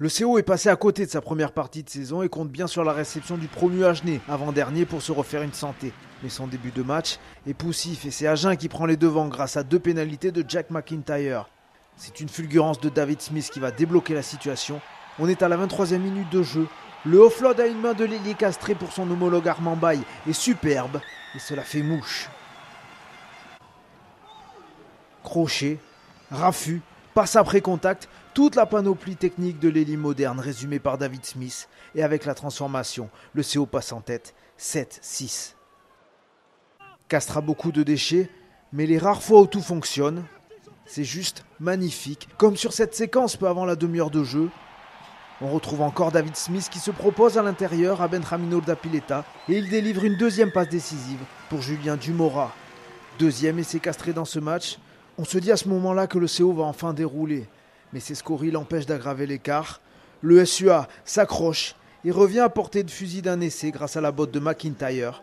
Le CO est passé à côté de sa première partie de saison et compte bien sur la réception du promu Agenais, avant-dernier pour se refaire une santé. Mais son début de match est poussif et c'est Agen qui prend les devants grâce à 2 pénalités de Jack McIntyre. C'est une fulgurance de David Smith qui va débloquer la situation. On est à la 23e minute de jeu. Le offload à une main de l'ailier castré pour son homologue Armand Baye est superbe et cela fait mouche. Crochet, raffut, passe après contact, toute la panoplie technique de l'ailier moderne résumée par David Smith et avec la transformation, le CO passe en tête 7-6. Castres a beaucoup de déchets, mais les rares fois où tout fonctionne, c'est juste magnifique. Comme sur cette séquence peu avant la demi-heure de jeu, on retrouve encore David Smith qui se propose à l'intérieur à Benjamin Urdapilleta et il délivre une deuxième passe décisive pour Julien Dumora. Deuxième essai castré dans ce match. On se dit à ce moment-là que le CO va enfin dérouler. Mais ces scories l'empêchent d'aggraver l'écart. Le SUA s'accroche et revient à portée de fusil d'un essai grâce à la botte de McIntyre.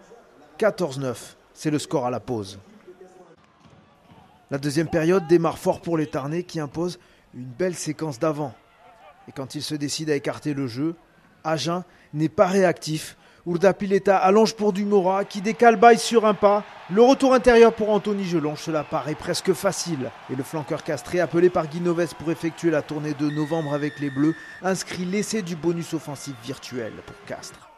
14-9, c'est le score à la pause. La deuxième période démarre fort pour les Tarnais qui imposent une belle séquence d'avant. Et quand il se décide à écarter le jeu, Agen n'est pas réactif. Urdapilleta allonge pour Dumora qui décale Baye sur un pas. Le retour intérieur pour Anthony Gelonge, cela paraît presque facile. Et le flanqueur castré, appelé par Guy Novès pour effectuer la tournée de novembre avec les Bleus, inscrit l'essai du bonus offensif virtuel pour Castres.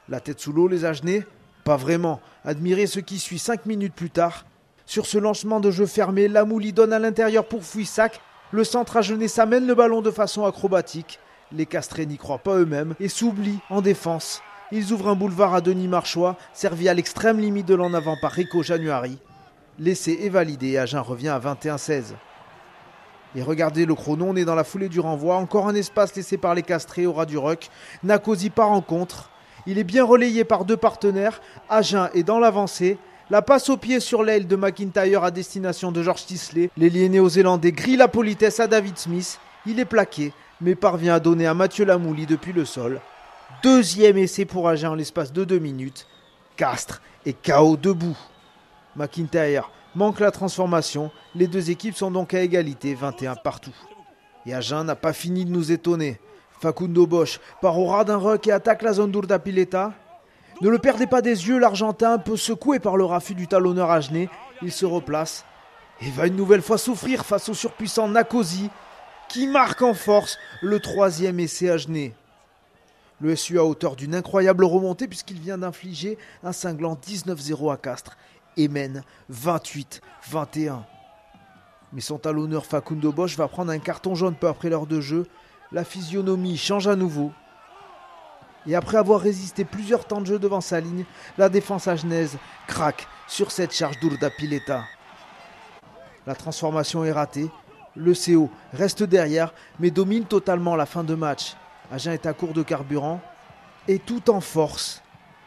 La tête sous l'eau, les Agenais? Pas vraiment. Admirez ce qui suit 5 minutes plus tard. Sur ce lancement de jeu fermé, Lamouli donne à l'intérieur pour Fouissac. Le centre agenais s'amène le ballon de façon acrobatique. Les Castrés n'y croient pas eux-mêmes et s'oublient en défense. Ils ouvrent un boulevard à Denis Marchois, servi à l'extrême limite de l'en avant par Rico Januari. L'essai est validé et Agen revient à 21-16. Et regardez le chrono, on est dans la foulée du renvoi. Encore un espace laissé par les Castrés au ras du ruck. Nakosi part en contre. Il est bien relayé par 2 partenaires. Agen est dans l'avancée. La passe au pied sur l'aile de McIntyre à destination de George Tisley. L'ailier néo-zélandais grille la politesse à David Smith. Il est plaqué, mais parvient à donner à Mathieu Lamouli depuis le sol. Deuxième essai pour Agen en l'espace de 2 minutes. Castres est KO debout. McIntyre manque la transformation. Les 2 équipes sont donc à égalité, 21 partout. Et Agen n'a pas fini de nous étonner. Facundo Bosch part au ras d'un ruck et attaque la zone d'Urdapilleta. Ne le perdez pas des yeux, l'Argentin, un peu secoué par le raffut du talonneur agenais. Il se replace et va une nouvelle fois souffrir face au surpuissant Nakosi qui marque en force le 3e essai agenais. Le SU à hauteur d'une incroyable remontée puisqu'il vient d'infliger un cinglant 19-0 à Castres et mène 28-21. Mais son talonneur Facundo Bosch va prendre un carton jaune peu après l'heure de jeu. La physionomie change à nouveau. Et après avoir résisté plusieurs temps de jeu devant sa ligne, la défense agenaise craque sur cette charge d'Urdapilleta. La transformation est ratée. Le CO reste derrière, mais domine totalement la fin de match. Agen est à court de carburant. Et tout en force,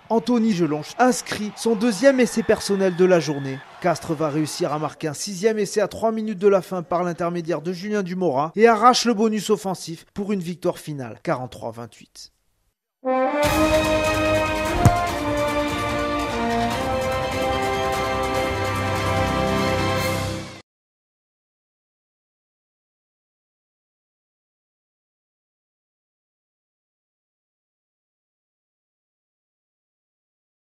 Anthony Gelonge inscrit son 2e essai personnel de la journée. Castres va réussir à marquer un 6e essai à 3 minutes de la fin par l'intermédiaire de Julien Dumora et arrache le bonus offensif pour une victoire finale 43-28.